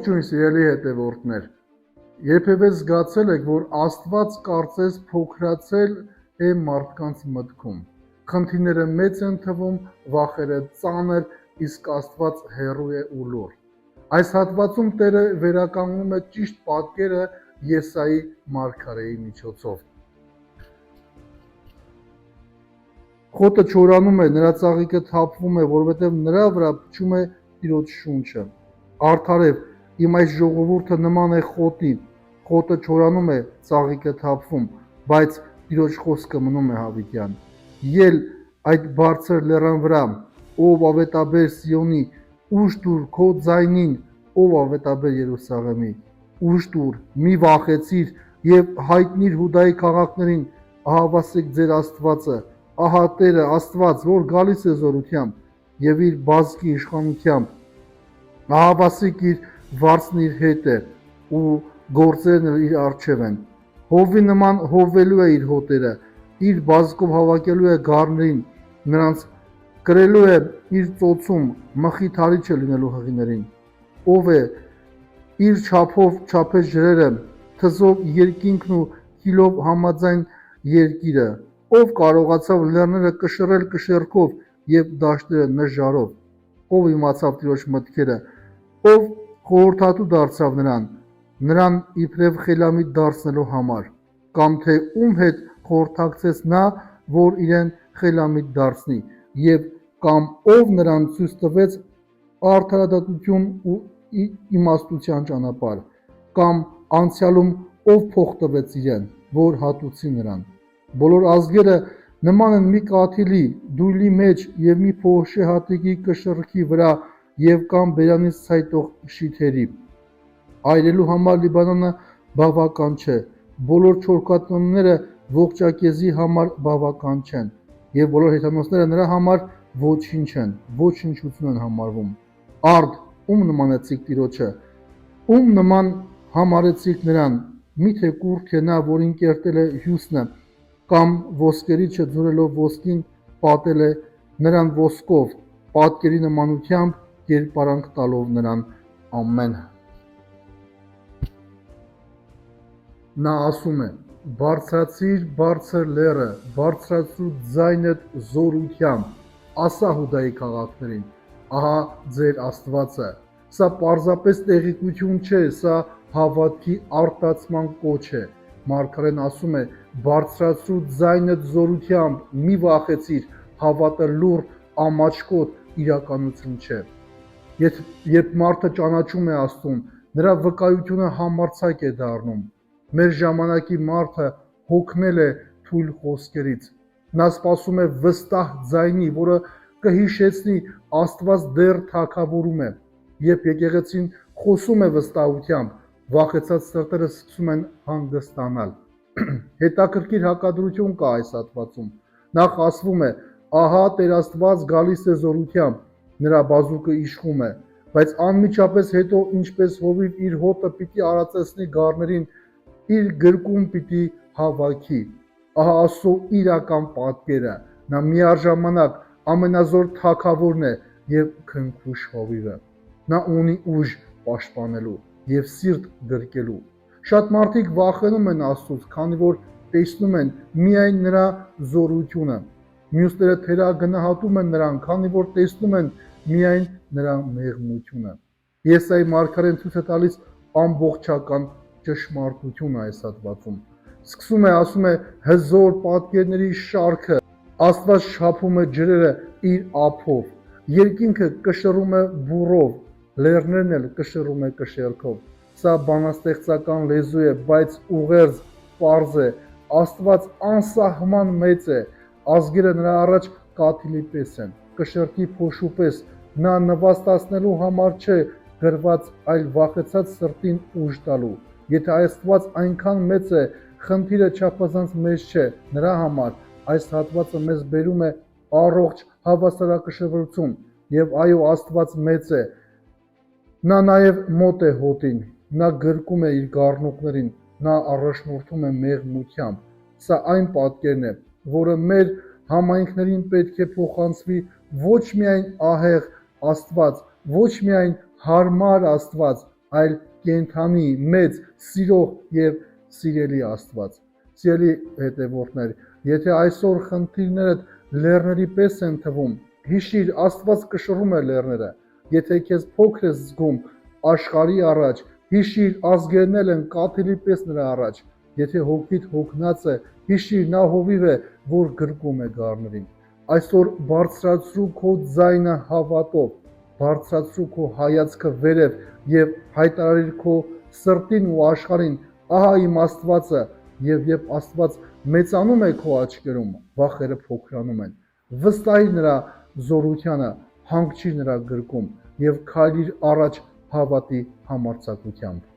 Ողջույն սիրելի հետևորդներ, երբևէ զգացել եք, որ Աստված կարծես փոքրացել է մարդկանց մտքում, խնդիրները մեծ են թվում, վախերը ծանր, իսկ Աստված հեռու է ու լուռ։ Այս հատվածում Տերը վերականգնում է ճիշտ պատկերը Եսայի մարգարեի միջոցով։ Խոտը չորանում է, նրա ծաղիկը թափվում է, որովհետև նրա վրա փչում է Տիրոջ շունչը։ Արդարև, իմ այս ժողովուրդը նման է խոտի, խոտը չորանում է, ծաղիկը թափվում, բայց Տիրոջ խոսքը մնում է հավիտյան։ Ել այդ բարձր լեռան վրա, ով ավետաբեր Սիոնի, ուժ տուր քո ձայնին, ով ավետաբեր Երուսաղեմի, ուժ տուր, մի վախեցիր եւ հայտնիր Հուդայի քաղաքներին, ահավասիկ ձեր Աստվածը, ահա Տերը Աստված, որ գալիս է զորությամբ եւ իր բազկի իշխանությամբ, ահավասիկ իր վարձն իր հետ է ու գործերն իր առջև են։ Հովի նման հովվելու է իր հոտերը, իր բազկով հավաքելու է գառներին, նրանց կրելու է իր ծոցում, մխիթարիչ է լինելու հղիներին։ Ով է իր չափով չափեց ջրերը, թզով երկինքն ու քիլով համաձայն երկիրը, ով կարողացավ լեռները կշռել կշեռքով եւ դաշտերը նժարով, ով իմացավ Տիրոջ մտքերը, ով խորհրդատու դարձավ նրան իբրև խելամիտ դարձնելու համար, կամ թե ում հետ խորհրդակցեց նա, որ իրեն խելամիտ դարձնի, եւ կամ ով նրան ցույց տվեց արդարադատություն ու իմաստության ճանապարհ, կամ անցյալում ով փող տվեց իրեն, որ հատուցի նրան։ Բոլոր ազգերը նման են մի կաթիլի դույլի մեջ եւ մի փոշի հատիկի կշռքի վրա եւ կամ բերանից ցայտող շիթերի։ Այրելու համար Լիբանանը բավական չէ, բոլոր չորքատնողները ողջակեզի համար բավական չեն, եւ բոլոր հեթանոսները նրա համար ոչինչ են, ոչնչություն են համարվում։ Արդ, ում նմանեցիք Տիրոջը, ում նման համարեցիք նրան, միթե կուռք է նա, որին կերտել է հյուսնը, կամ ոսկերիչը ձուրելով ոսկին պատել է նրան ոսկով, պատկերի նմանությամբ կերպարանք տալով նրան։ Ամեն։ Նա ասում է. բարձրացիր բարձր լեռը, բարձրացրու ձայնդ զորությամբ, ասա Հուդայի քաղաքներին, ահա ձեր Աստվածը։ Սա պարզապես տեղեկություն չէ, սա հավատքի արտացման կոչ է։ Մարգարեն ասում է. բարձրացրու ձայնդ զորությամբ, մի վախեցիր, հավատը լուռ, ամաչկոտ իրականություն չէ։ Երբ մարդը ճանաչում է Աստծուն, նրա վկայությունը համարձակ է դառնում։ Մեր ժամանակի մարդը հոգնել է թույլ խոսքերից։ Նա սպասում է վստահ ձայնի, որը կհիշեցնի Աստված դեռ թագավորում է։ Երբ եկեղեցին խոսում է վստահությամբ, վախեցած սրտերը սկսում են հանգստանալ։ Հետաքրքիր հակադրություն կա այս հատվածում։ Նախ ասվում է. ահա Տեր Աստված գալիս է զորությամբ, նրա բազուկը իշխում է, բայց անմիջապես հետո ինչպես հովիվ իր հոտը պիտի արածեցնի գառներին, իր գրկում պիտի հավաքի։ Ահա Աստծո իրական պատկերը, նա միաժամանակ ամենազոր թագավորն է եւ քնքուշ հովիվը։ Նա ունի ուժ պաշտպանելու եւ սիրտ գրկելու։ Շատ մարդիկ վախենում են Աստծուց, քանի որ տեսնում են միայն նրա զորությունը։ Մյուսները թերագնահատում են նրան, քանի որ տեսնում են միայն նրա մեղմությունը։ Եսայի մարգարեն ցույց է տալիս ամբողջական ճշմարտությունը այս հատվածում։ Սկսում է, ասում է, հզոր պատկերների շարքը, Աստված շափում է ջրերը իր ափով, երկինքը կշռում է բուրով, լեռներն էլ կշռում է կշեռքով։ Սա բանաստեղծական լեզու է, բայց ուղերձ, պարզ է։ Աստված անսահման մեծ է, ազգերը նրա առաջ կաթիլի պես են, կշեռքի փոշու պես, նա նվաստացնելու համար չէ գրված, այլ վախեցած սրտին ուժ տալու։ Եթե Աստված այնքան մեծ է, խնդիրը չափազանց մեծ չէ նրա համար, այս հատվածը մեզ բերում է առողջ հավասարակշռություն, եւ այո, Աստված մեծ է։ Նա նաև մոտ է հոտին, նա գրկում է իր գառնուկներին, նա առաջնորդում է մեղմությամբ։ Սա այն պատկերն է, որը մեր համայնքներին պետք է փոխանցվի ոչ միայն ահեղ Աստված, ոչ միայն հարմար Աստված, այլ կենթանի, մեծ, սիրող եւ սիրելի Աստված։ Սիրելի հետևորդներ, եթե այսօր խնդիրներդ լեռների պես են թվում, հիշիր, Աստված կշռում է լեռները։ Եթե քեզ փոքր ես զգում աշխարհի առաջ, հիշիր, ազգերն են կաթիլի պես նրա առաջ։ Եթե հոգիդ հոգնած է, հիշիր, նա հովիվ է, որ գրկում է գառներին։ Այսօր բարձրացրու քո ձայնը հավատով, բարձրացրու քո հայացքը վերև եւ հայտարարիր քո սրտին ու աշխարհին, ահա իմ Աստվածը, եւ երբ Աստված մեծանում է քո աչքերում, վախերը փոքրանում են։ Վստահիր նրա զորությանը, հանգչիր նրա գրկում եւ քայլիր առաջ հավատի համարձակությամբ։